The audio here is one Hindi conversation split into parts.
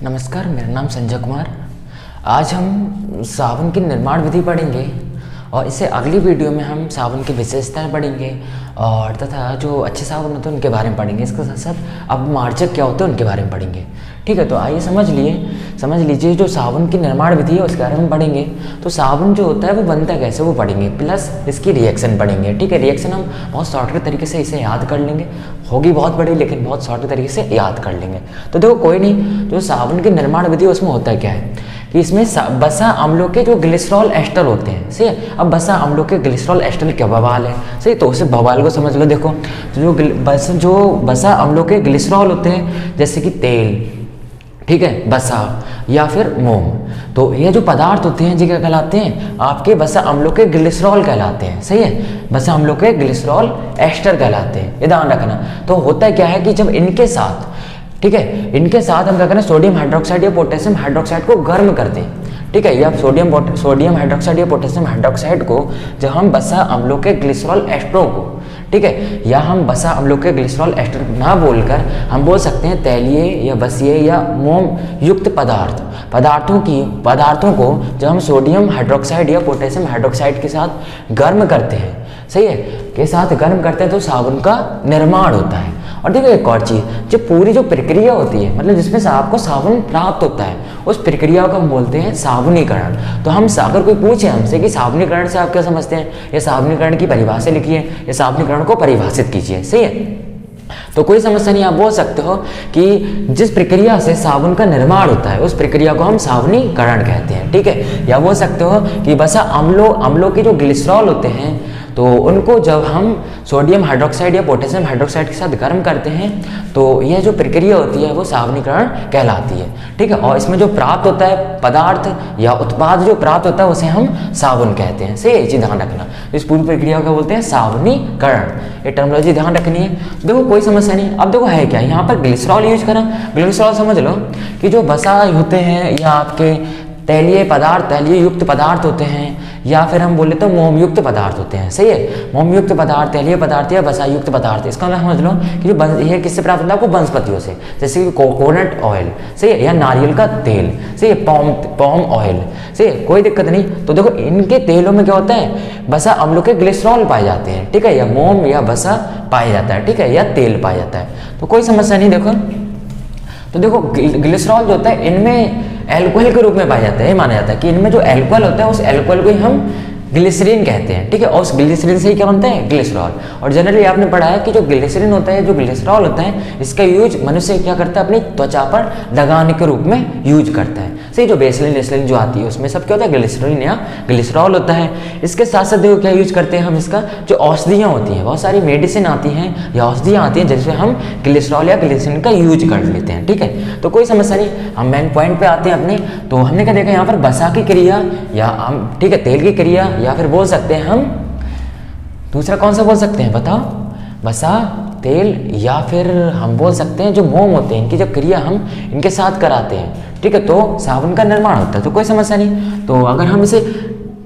नमस्कार, मेरा नाम संजय कुमार। आज हम साबुन की निर्माण विधि पढ़ेंगे और इससे अगली वीडियो में हम साबुन की विशेषताएं पढ़ेंगे और तथा जो अच्छे साबुन होते हैं उनके बारे में पढ़ेंगे। इसके साथ साथ अपमार्जक क्या होते हैं उनके बारे में पढ़ेंगे। ठीक है, तो आइए समझ लीजिए जो साबुन की निर्माण विधि है उसके बारे में पढ़ेंगे। तो साबुन जो होता है वो बनता कैसे वो पढ़ेंगे, प्लस इसकी रिएक्शन पढ़ेंगे। ठीक है, रिएक्शन हम बहुत शॉर्टकट तरीके से इसे याद कर लेंगे, होगी बहुत बड़ी लेकिन बहुत शॉर्टकट तरीके से याद कर लेंगे। तो देखो कोई नहीं, जो साबुन की निर्माण विधि है उसमें होता क्या है कि इसमें बसा अम्लों के जो ग्लिसरॉल एस्टर होते हैं। सही है, अब बसा अम्लों के ग्लिसरॉल एस्टर क्या बवाल है। सही, तो उसे बवाल को समझ लो। देखो जो बसा अम्लों के ग्लिसरॉल होते हैं जैसे कि तेल, ठीक है, बसा या फिर मोम, तो ये जो पदार्थ होते हैं जी क्या कहलाते हैं, आपके बसा अम्लों के ग्लिसरॉल कहलाते हैं। सही है, बसा अम्लों के ग्लिसरॉल एस्टर कहलाते हैं, ये ध्यान रखना। तो होता क्या है कि जब इनके साथ, ठीक है, इनके साथ हम क्या करें, सोडियम हाइड्रोक्साइड या पोटेशियम हाइड्रोक्साइड को गर्म कर दें। ठीक है, या सोडियम हाइड्रोक्साइड या पोटेशियम हाइड्रोक्साइड को जब हम बसा अम्लों के ग्लिसरॉल एस्टरों को, ठीक है, या हम बसा अम्लों के ग्लिसरॉल एस्टर ना बोलकर हम बोल सकते हैं तैलीय या बसीय या मोम युक्त पदार्थों को जब हम सोडियम हाइड्रोक्साइड या पोटेशियम हाइड्रोक्साइड के साथ गर्म करते हैं, सही है, के साथ गर्म करते हैं तो साबुन का निर्माण होता है। और देखो एक और चीज़, जो पूरी जो प्रक्रिया होती है, मतलब जिसमें से आपको साबुन प्राप्त होता है, उस प्रक्रिया को हम बोलते हैं साबुनीकरण। तो हम अगर कोई पूछे हमसे कि साबुनीकरण से आप क्या समझते हैं, या साबुनीकरण की परिभाषा लिखिए या साबुनीकरण को परिभाषित कीजिए। सही है, तो कोई समस्या नहीं, आप बोल सकते हो कि जिस प्रक्रिया से साबुन का निर्माण होता है उस प्रक्रिया को हम साबुनीकरण कहते हैं। ठीक है, या बोल सकते हो कि बसा अम्लों के जो ग्लिसरॉल होते हैं तो उनको जब हम सोडियम हाइड्रोक्साइड या पोटेशियम हाइड्रोक्साइड के साथ गर्म करते हैं तो यह जो प्रक्रिया होती है वो साबुनीकरण कहलाती है। ठीक है, और इसमें जो प्राप्त होता है पदार्थ या उत्पाद जो प्राप्त होता है उसे हम साबुन कहते हैं। सही, ये चीज़ ध्यान रखना। इस पूरी प्रक्रिया को बोलते हैं साबुनीकरण, ये टर्मिनोलॉजी ध्यान रखनी है। देखो कोई समस्या नहीं। अब देखो है क्या, यहाँ पर ग्लिसरॉल यूज करा। ग्लिसरॉल समझ लो कि जो बसा होते हैं या आपके तैलीय युक्त पदार्थ होते हैं, या फिर हम बोले तो मोम युक्त पदार्थ होते हैं। सही है, मोम युक्त पदार्थ, तैलीय पदार्थ या बसा युक्त पदार्थ। इसका मैं समझ लो कि जो यह किससे प्राप्त होता है आपको, वनस्पतियों से, जैसे कि कोकोनट ऑयल, सही है, या नारियल का तेल, सही है, पॉम ऑयल। सही है, कोई दिक्कत नहीं। तो देखो इनके तेलों में क्या होता है, बसा अम्लों के ग्लिसरॉल पाए जाते हैं। ठीक है, या मोम या बसा पाया जाता है, ठीक है, या तेल पाया जाता है, तो कोई समस्या नहीं। देखो ग्लिसरॉल जो होता है इनमें एल्कोहल के रूप में पाया जाता है। ये माना जाता है कि इनमें जो एल्कोहल होता है उस एल्कोहल को ही हम ग्लिसरीन कहते हैं। ठीक है, और उस ग्लिसरीन से ही क्या बनता है, ग्लिसरॉल। और जनरली आपने पढ़ा है कि जो ग्लिसरीन होता है, जो ग्लिसरॉल होता है, इसका यूज मनुष्य क्या करता है, अपनी त्वचा पर लगाने के रूप में यूज करता है। सही, जो बेसलिन जो आती है उसमें सब क्या होता है, ग्लिसरीन या ग्लिसरॉल होता है। इसके साथ साथ देखो क्या यूज करते हैं हम, इसका जो औषधियाँ होती हैं, बहुत सारी मेडिसिन आती हैं या औषधियाँ आती हैं जिसमें हम ग्लिसरॉल या ग्लिसरीन का यूज कर लेते हैं। ठीक है, तो कोई समस्या नहीं। हम मेन पॉइंट पे आते हैं अपने। तो हमने क्या देखा यहाँ पर, बसा की क्रिया या हम, ठीक है, तेल की क्रिया, या फिर बोल सकते हैं हम दूसरा कौन सा बोल सकते हैं बताओ, बसा, तेल, या फिर हम बोल सकते हैं जो मोम होते हैं, इनकी जब क्रिया हम इनके साथ कराते हैं, ठीक है, तो साबुन का निर्माण होता है। तो कोई समस्या नहीं। तो अगर हम इसे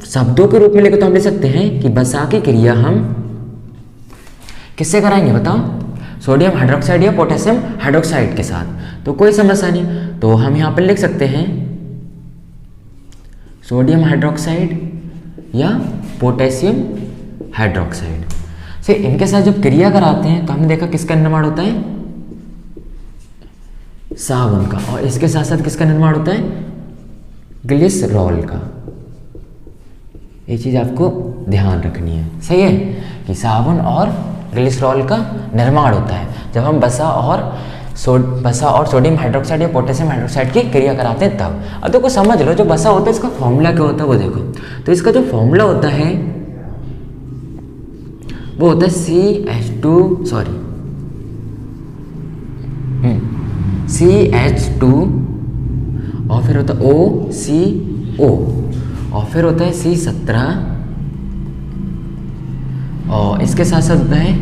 शब्दों के रूप में लेकर तो हम ले सकते हैं कि बसा की क्रिया हम किससे कराएंगे बताओ, सोडियम हाइड्रोक्साइड या पोटेशियम हाइड्रोक्साइड के साथ। तो कोई समस्या नहीं। तो हम यहाँ पर लिख सकते हैं सोडियम हाइड्रोक्साइड या पोटेशियम हाइड्रोक्साइड से इनके साथ जब क्रिया कराते हैं तो हमने देखा किसका निर्माण होता है, साबुन का। और इसके साथ साथ किसका निर्माण होता है, ग्लिसरॉल का। ये चीज आपको ध्यान रखनी है। सही है कि साबुन और ग्लिसरॉल का निर्माण होता है जब हम बसा और सोडियम हाइड्रोक्साइड या पोटेशियम हाइड्रोक्साइड की क्रिया कराते हैं तब। अब देखो समझ लो, जो बसा होता है इसका फॉर्मूला क्या होता है वो देखो। तो इसका जो फॉर्मूला होता है वो होता है CH2 और फिर होता है OCO और फिर होता है C17 और इसके साथ साथ होता है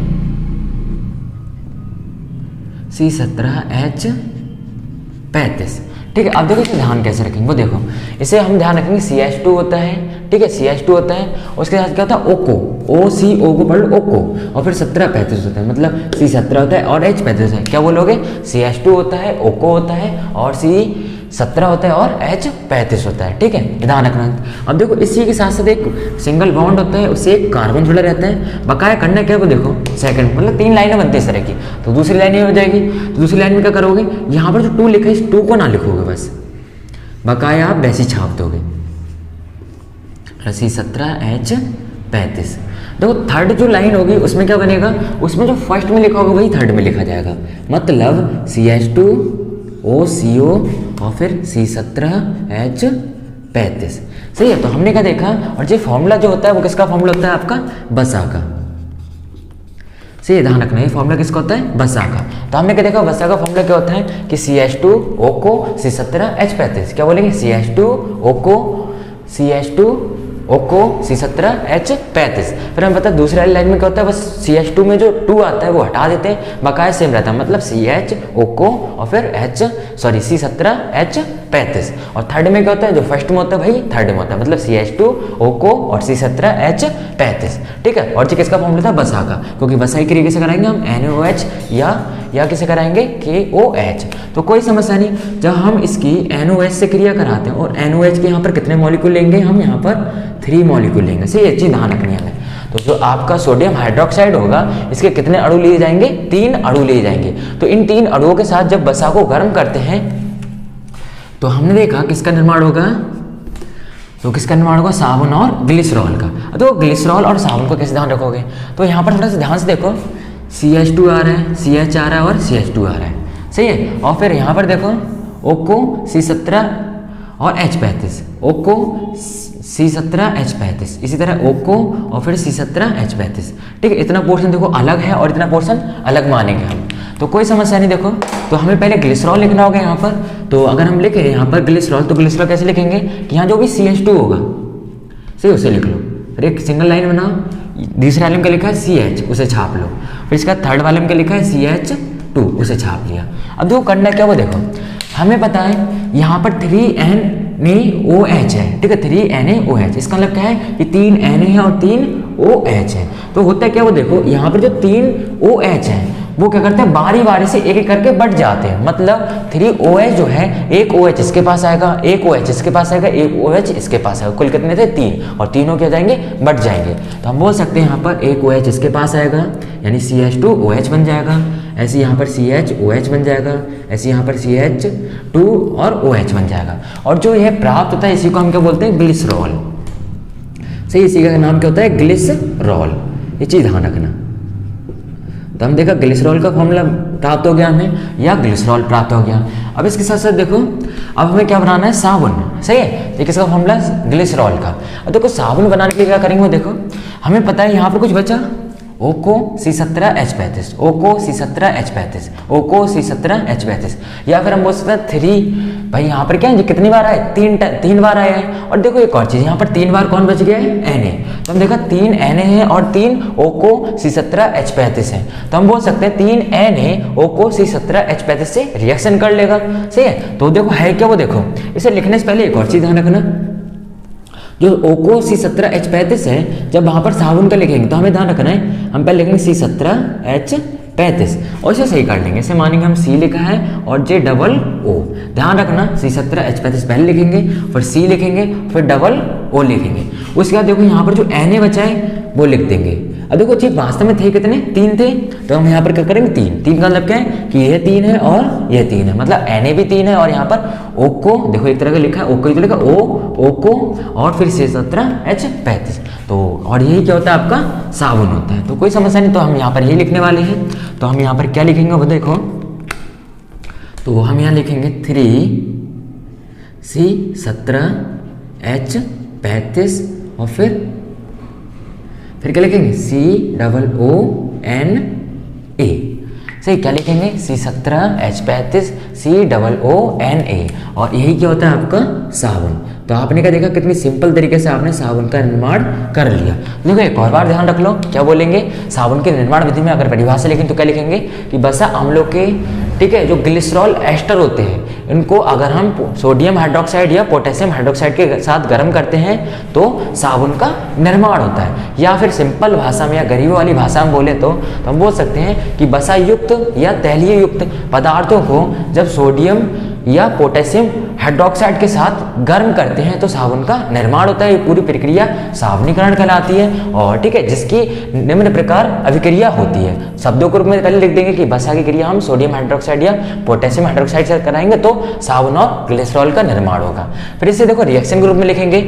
C17H35। ठीक है, अब देखो इसे ध्यान कैसे रखेंगे वो देखो। इसे हम ध्यान रखेंगे CH2 होता है, ठीक है, CH2 होता है, उसके साथ क्या होता है OCO, OCO को पढ़ लो OCO, और फिर 1735 होता है, मतलब C17 होता है और H35 है। क्या बोलोगे, CH2 होता है, OCO होता है और 17 होता है और H35 होता है, ठीक है, ध्यान रखना। अब देखो इसी के साथ साथ एक सिंगल बॉन्ड होता है, उससे एक कार्बन जुड़ा रहता है। बकाया करना क्या है वो देखो, सेकंड मतलब 3 लाइनें बनती है इस तरह की, तो दूसरी लाइन ये हो जाएगी। तो दूसरी लाइन में क्या करोगे, यहाँ पर जो 2 लिखा है इस 2 को ना लिखोगे, बस बकाया आप वैसे छाप दोगे C17H35। देखो थर्ड जो लाइन होगी उसमें क्या बनेगा, उसमें जो फर्स्ट में लिखा होगा वही थर्ड में लिखा जाएगा, मतलब CH2OCO और फिर C17H35। सही है। तो हमने क्या देखा, और ये फॉर्मूला जो होता है वो किसका फॉर्मूला होता है, आपका बसा का। सही, ध्यान रखना, ये फॉर्मूला किसका होता है, बसा का। तो हमने क्या देखा, बसा का फॉर्मूला क्या होता है कि CH2O C17H35। क्या बोलेंगे, CH2O C17H35। फिर हम पता दूसरी वाली लाइन में क्या होता है, बस CH2 में जो 2 आता है वो हटा देते हैं, बकाया सेम रहता है, मतलब CHOCO और फिर C17H35। और थर्ड में क्या होता है, जो फर्स्ट में होता है भाई थर्ड में होता है, मतलब CH2OCO और C17H35, ठीक है। और जी किसका फॉर्मूला था, बसा का, क्योंकि बसा की क्रिया कैसे कराएंगे हम, NaOH या किसे कराएंगे, KOH। तो कोई समस्या नहीं, जब हम इसकी NaOH से क्रिया कराते हैं और NaOH के यहाँ पर कितने मॉलिक्यूल लेंगे, हम यहाँ पर 3 मॉलिक्यूल लेंगे। सही, ये चीज ध्यान रखनी है हमें। तो जो आपका सोडियम हाइड्रोक्साइड होगा इसके कितने अणु लिए जाएंगे, 3 अणु लिए जाएंगे। तो इन 3 अणुओं के साथ जब बसा को गर्म करते हैं तो हमने देखा किसका निर्माण होगा, तो किसका निर्माण होगा, साबुन और ग्लिसरॉल का। तो ग्लिसरॉल और साबुन को कैसे ध्यान रखोगे, तो यहाँ पर थोड़ा सा ध्यान से देखो, CH2 आ रहा है, CH आ रहा है और CH2 आ रहा है। सही है। और फिर यहाँ पर देखो OCO C17 और H35, OCO C17H35, इसी तरह OCO और फिर C17H35, ठीक है। इतना पोर्शन देखो अलग है और इतना पोर्शन अलग मानेंगे हम, तो कोई समस्या नहीं। देखो तो हमें पहले ग्लिसरॉल लिखना होगा यहाँ पर, तो अगर हम लिखे यहाँ पर ग्लिसरॉल, तो ग्लिसरॉल कैसे लिखेंगे कि यहाँ जो भी CH2 होगा, सही, उसे लिख लो। फिर एक सिंगल लाइन बनाओ, दूसरे वाले में क्या लिखा है CH, उसे छाप लो। फिर इसका थर्ड वाले में क्या लिखा है CH2, उसे छाप लिया। अब देखो करना क्या वो देखो, हमें पता है यहाँ पर 3NaOH है, ठीक है, 3NaOH। इसका मतलब क्या है कि 3 Na है और 3 OH है। तो होता है क्या वो देखो, यहाँ पर जो 3 OH है वो क्या करते हैं, बारी बारी से एक एक करके बढ़ जाते हैं, मतलब 3OH जो है, एक OH इसके पास आएगा, एक OH इसके पास आएगा, एक OH इसके पास आएगा, कुल कितने थे, 3, और तीनों क्या जाएंगे, बढ़ जाएंगे। तो हम बोल सकते हैं यहाँ पर एक OH इसके पास आएगा, यानी CH2OH बन जाएगा, ऐसे यहाँ पर CHOH बन जाएगा, ऐसे यहाँ पर CH2 और OH बन जाएगा। और जो यह प्राप्त होता है इसी को हम क्या बोलते हैं, ग्लिसरॉल। सही, इसी का नाम क्या होता है, ग्लिसरॉल। ये चीज़ ध्यान रखना। तो हम देखा ग्लिसरॉल का फॉर्मूला प्राप्त हो गया हमें, या ग्लिसरॉल प्राप्त हो गया। अब इसके साथ साथ देखो अब हमें क्या बनाना है, साबुन। सही है, ये किसका फॉर्मूला, ग्लिसरॉल का। अब देखो साबुन बनाने के लिए क्या करेंगे वो देखो, हमें पता है यहाँ पर कुछ बचा, OCO C17H35, OCO C17H35, OCO C17H35, या फिर हम बोल सकते हैं 3। भाई यहाँ पर क्या है, कितनी बार आए, 3 बार आए हैं। और देखो एक और चीज़, यहाँ पर 3 बार कौन बच गया है, Na। तो हम देखा 3 Na है और 3 OCO C17H35 है। तो हम बोल सकते हैं 3 Na OCO C17H35 से रिएक्शन कर लेगा। सही है। तो देखो है क्या वो देखो, इसे लिखने से पहले एक और चीज़ ध्यान रखना, जो OCO C17H35 है, जब वहाँ पर साबुन का लिखेंगे तो हमें ध्यान रखना है, हम पहले लिखेंगे C17H35 और इसे सही कर लेंगे। इसे मानेंगे हम C लिखा है और JOO। ध्यान रखना, C17H35 पहले लिखेंगे, फिर C लिखेंगे, फिर DOO लिखेंगे। उसके बाद देखो यहाँ पर जो Na बचा है वो लिख देंगे। अब देखो जी वास्तव में थे कितने, 3 थे, तो हम यहाँ पर क्या करेंगे, 3 का मतलब क्या है कि यह 3 है और यह 3 है, मतलब Na भी 3 है। और यहाँ पर OCO देखो एक तरह का लिखा है, OCO तो लिखा OCO और फिर C17H35। तो और यही क्या होता है, आपका साबुन होता है। तो कोई समस्या नहीं, तो हम यहाँ पर यही लिखने वाले हैं। तो हम यहाँ पर क्या लिखेंगे वो देखो, तो हम यहाँ लिखेंगे 3C17H35 और फिर क्या लिखेंगे COONA। सही, क्या लिखेंगे C17H35 COONA। और यही क्या होता है आपका साबुन। तो आपने क्या देखा, कितनी सिंपल तरीके से आपने साबुन का निर्माण कर लिया। देखो एक और बार ध्यान रख लो, क्या बोलेंगे, साबुन के निर्माण विधि में अगर परिभाषा लिखें तो क्या लिखेंगे कि बसा अम्लों के, ठीक है, जो ग्लिसरॉल एस्टर होते हैं, इनको अगर हम सोडियम हाइड्रोक्साइड या पोटेशियम हाइड्रोक्साइड के साथ गर्म करते हैं तो साबुन का निर्माण होता है। या फिर सिंपल भाषा में या गरीबों वाली भाषा में बोले तो हम बोल सकते हैं कि बसा युक्त या तैलीय युक्त पदार्थों को जब सोडियम या पोटेशियम हाइड्रोक्साइड के साथ गर्म करते हैं तो साबुन का निर्माण होता है। ये पूरी प्रक्रिया साबुनीकरण कहलाती है। और ठीक है, जिसकी निम्न प्रकार अभिक्रिया होती है। शब्दों के रूप में पहले लिख देंगे कि बसा की क्रिया हम सोडियम हाइड्रोक्साइड या पोटेशियम हाइड्रोक्साइड से कराएंगे तो साबुन और ग्लिसरॉल का निर्माण होगा। फिर इसे देखो रिएक्शन के रूप में लिखेंगे।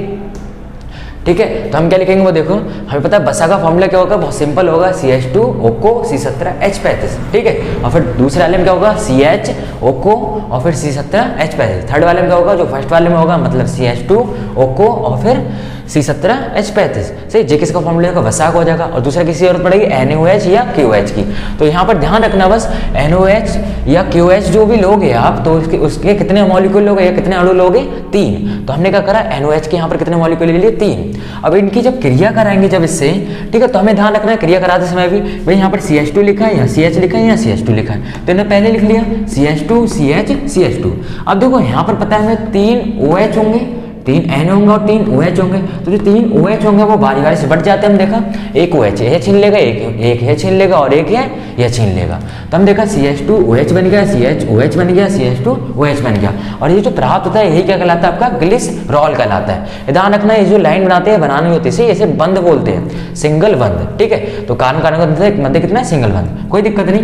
ठीक है, तो हम क्या लिखेंगे वो देखो, हमें पता है बसा का फॉर्मूला क्या होगा, बहुत सिंपल होगा, CH2O C17H35। ठीक है, और फिर दूसरे वाले में क्या होगा, CHO और फिर C17H35। थर्ड वाले में क्या होगा, जो फर्स्ट वाले में होगा, मतलब CH2O और फिर C17H35। सही, जे किसका फॉर्मूला होगा, बसा का हो जाएगा। और दूसरा किसी और पड़ेगी NaOH या KOH की। तो यहाँ पर ध्यान रखना बस, NaOH या KOH जो भी लोगे आप, तो उसके कितने मॉलिक्यूल लोगे या कितने अणु लोगे, 3। तो हमने क्या करा, NaOH के यहाँ पर कितने मॉलिक्यूल ले लिए, 3। अब इनकी जब क्रिया कराएंगे जब इससे, ठीक है, तो हमें ध्यान रखना है क्रिया कराते समय भी, भाई यहाँ पर CH2 लिखा है या CH लिखा है या CH2 लिखा है, तो इन्हें पहले लिख लिया CH2 CH CH2। अब देखो यहाँ पर पता है हमें 3 OH होंगे, 3 N होंगे और 3 OH होंगे। तो जो 3 OH होंगे वो बारी बारी से बढ़ जाते हैं। हम देखा एक OH ये छीन लेगा, एक ये छीन लेगा और एक ये छीन लेगा। तो हम देखा CH2OH बन गया, CHOH बन गया, CH2OH बन गया। और ये जो प्राप्त होता है यही क्या कहलाता है, आपका ग्लिसरॉल कहलाता है। ध्यान रखना, ये जो लाइन बनाते हैं बनानी होती है इसे बंद बोलते हैं, सिंगल बंद। ठीक है, तो कारण का मध्य कितना है, सिंगल बंद, कोई दिक्कत नहीं।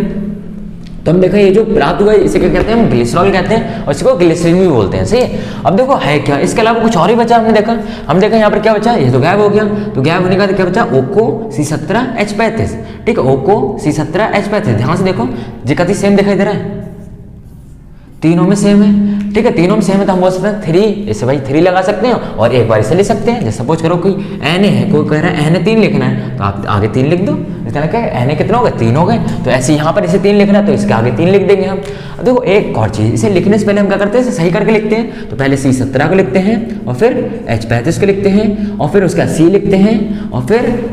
तो हम देखो ये जो प्राप्त हुआ इसे क्या कहते हैं, हम ग्लिसरॉल कहते हैं और इसको ग्लिसरीन भी बोलते हैं। सही है, अब देखो है क्या, इसके अलावा कुछ और ही बचा। हम देखा यहाँ पर क्या बचा, ये तो गायब हो गया। तो गायब होने का क्या बचा, OCO C17H35। ठीक है, OCO C17H35। ध्यान से देखो जी कति सेम दिखाई दे रहा है, तीनों में सेम है। ठीक है, तीनों में सेम है तो हम बोल सकते हैं 3, इसे भाई 3 लगा सकते हैं और एक बार इसे लिख सकते हैं। जैसे सपोज करो कोई Na है, कोई कह रहा है Na 3 लिखना है, तो आप आगे 3 लिख दो। इसका क्या है, Na कितना हो गए, 3 हो गए। तो ऐसे यहाँ पर इसे 3 लिखना है तो इसके आगे 3 लिख देंगे हम। अब देखो एक और चीज़, इसे लिखने से पहले हम क्या करते हैं, इसे सही करके लिखते हैं। तो पहले C17 को लिखते हैं और फिर H35 को लिखते हैं और फिर उसका C लिखते हैं और फिर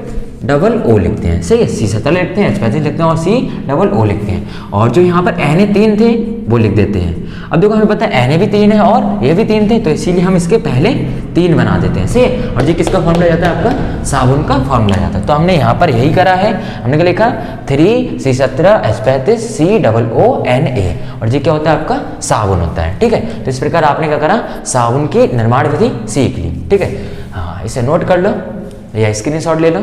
O लिखते हैं। सही है, C17 लिखते हैं, H35 लिखते हैं और CO लिखते हैं। और जो यहाँ पर Na 3 थे वो लिख देते हैं। अब देखो हमें पता है Na भी 3 है और ये भी 3 थे, तो इसीलिए हम इसके पहले 3 बना देते हैं। सही है, और ये किसका फॉर्मूला जाता है, आपका साबुन का फॉर्मूला जाता है। तो हमने यहाँ पर यही करा है, हमने क्या लिखा 3C17H35 COONA, और ये क्या होता है, आपका साबुन होता है। ठीक है, तो इस प्रकार आपने क्या करा, साबुन की निर्माण विधि सीख ली। ठीक है, हाँ, इसे नोट कर लो या स्क्रीनशॉट ले लो।